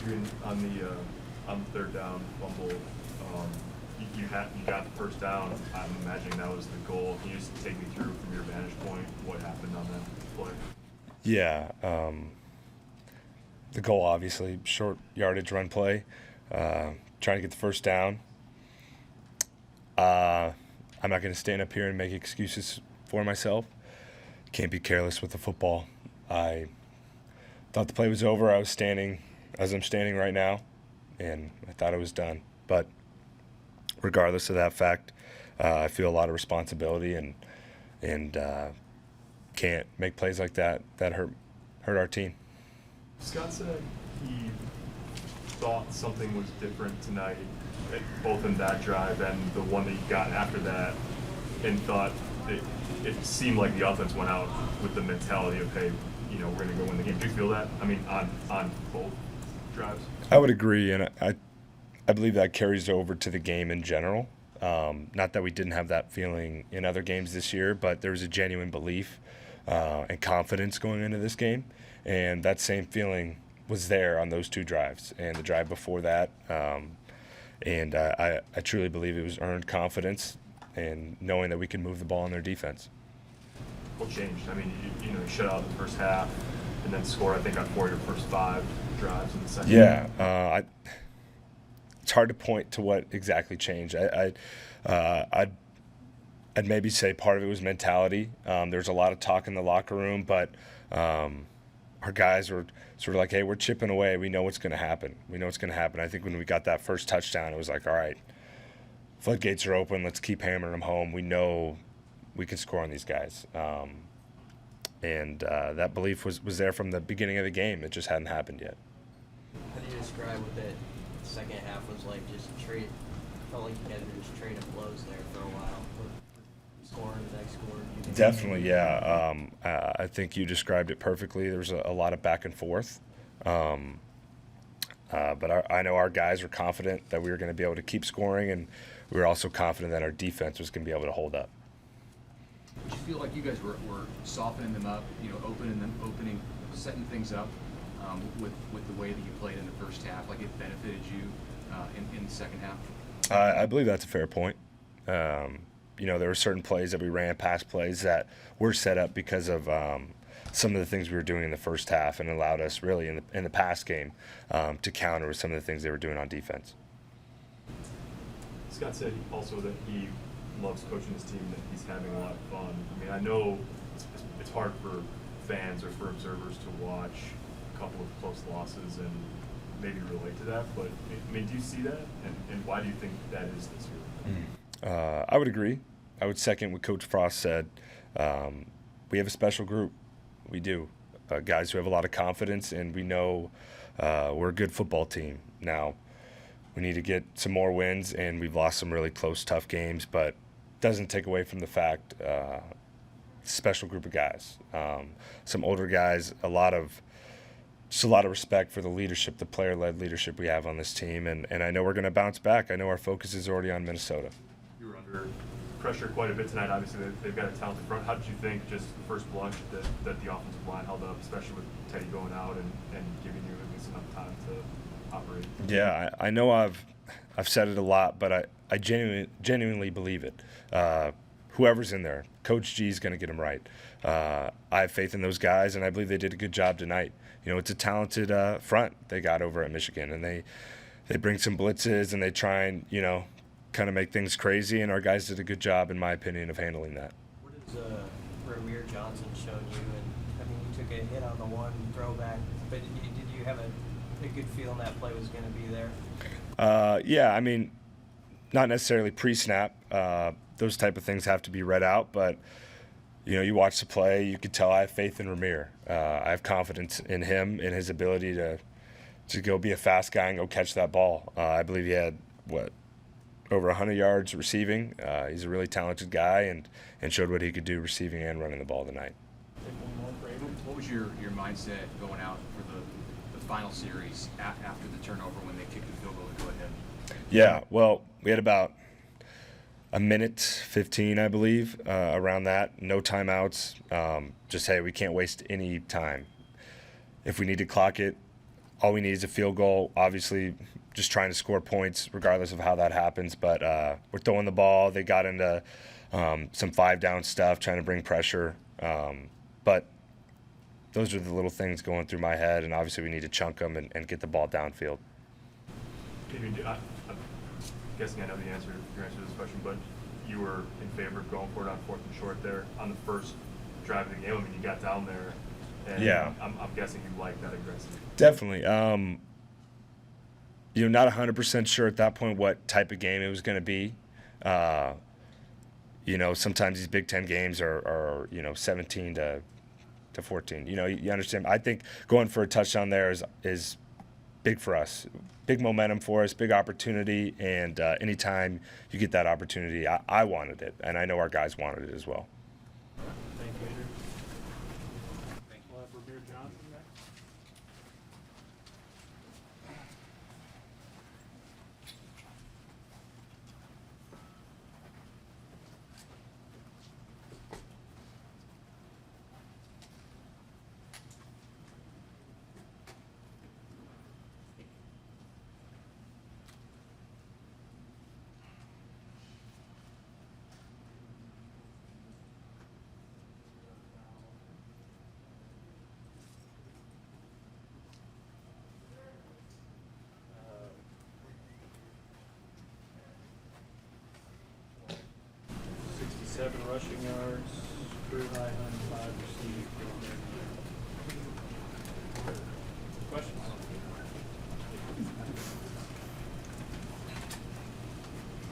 Adrian, on the third down fumble, you got the first down. I'm imagining that was the goal. Can you just take me through from your vantage point what happened on that play? Yeah, the goal obviously short yardage run play, trying to get the first down. I'm not going to stand up here and make excuses for myself. Can't be careless with the football. I thought the play was over. I was standing as I'm standing right now, and I thought it was done. But regardless of that fact, I feel a lot of responsibility and can't make plays like that hurt our team. Scott said he thought something was different tonight, both in that drive and the one that you got after that, and thought it seemed like the offense went out with the mentality of, hey, we're going to go win the game. Do you feel that? I mean, on both drives? I would agree, and I believe that carries over to the game in general. Not that we didn't have that feeling in other games this year, but there was a genuine belief and confidence going into this game, and that same feeling was there on those two drives and the drive before that. And I truly believe it was earned confidence and knowing that we can move the ball in their defense. What changed? I mean, you shut out the first half and then scored, I think, on 4 of your first 5 drives in the second. Yeah, it's hard to point to what exactly changed. I'd maybe say part of it was mentality. There was a lot of talk in the locker room, but our guys were sort of like, hey, we're chipping away. We know what's going to happen. I think when we got that first touchdown, it was like, all right, floodgates are open. Let's keep hammering them home. We know we can score on these guys. And that belief was there from the beginning of the game. It just hadn't happened yet. How do you describe what that second half was like? Felt like you guys were just trading blows there for a while. Scoring, the next score. Definitely, yeah. I think you described it perfectly. There was a lot of back and forth. But I know our guys were confident that we were going to be able to keep scoring, and we were also confident that our defense was going to be able to hold up. Did you feel like you guys were softening them up, opening, setting things up with the way that you played in the first half? Like it benefited you in the second half? I believe that's a fair point. There were certain plays that we ran, pass plays that were set up because of some of the things we were doing in the first half, and allowed us really in the pass game to counter with some of the things they were doing on defense. Scott said also that he loves coaching his team, that he's having a lot of fun. I mean, I know it's hard for fans or for observers to watch a couple of close losses and maybe relate to that, but I mean, do you see that, and why do you think that is this year? I would agree. I would second what Coach Frost said. We have a special group. We do. Guys who have a lot of confidence, and we know we're a good football team. Now, we need to get some more wins, and we've lost some really close, tough games, but it doesn't take away from the fact special group of guys. Some older guys, a lot of respect for the leadership, the player-led leadership we have on this team, and I know we're going to bounce back. I know our focus is already on Minnesota. You were under pressure quite a bit tonight. Obviously, they've got a talented front. How did you think, just the first blush, that the offensive line held up, especially with Teddy going out and giving you at least enough time to operate? Yeah, I know I've said it a lot, but I genuinely believe it. Whoever's in there, Coach G is going to get them right. I have faith in those guys, and I believe they did a good job tonight. It's a talented front they got over at Michigan, and they bring some blitzes, and they try and, kind of make things crazy, and our guys did a good job, in my opinion, of handling that. What has Ramir Johnson shown you? And I mean, you took a hit on the one throwback, but did you have a good feeling that play was going to be there? Yeah, I mean, not necessarily pre-snap. Those type of things have to be read out, but you watch the play, you could tell I have faith in Ramir. I have confidence in him, in his ability to go be a fast guy and go catch that ball. I believe he had, over 100 yards receiving. He's a really talented guy and showed what he could do receiving and running the ball tonight. What was your mindset going out for the final series after the turnover when they kicked the field goal to go ahead? Yeah, well, we had about a minute 15, I believe, around that. No timeouts. Just, hey, we can't waste any time. If we need to clock it, all we need is a field goal. Obviously, just trying to score points regardless of how that happens. But we're throwing the ball. They got into some 5-down stuff, trying to bring pressure. But those are the little things going through my head, and obviously we need to chunk them and get the ball downfield. I'm guessing I know your answer to this question, but you were in favor of going for it on 4th and short there on the first drive of the game. I mean, you got down there, and Yeah. I'm guessing you like that aggressive. Definitely. Not 100% sure at that point what type of game it was going to be. Sometimes these Big Ten games are 17 to 14. You understand. I think going for a touchdown there is big for us, big momentum for us, big opportunity. And anytime you get that opportunity, I wanted it, and I know our guys wanted it as well. Thank you, Adrian. We'll have Ramir Johnson next. Uh, 67 rushing yards, career high 95 received. Questions?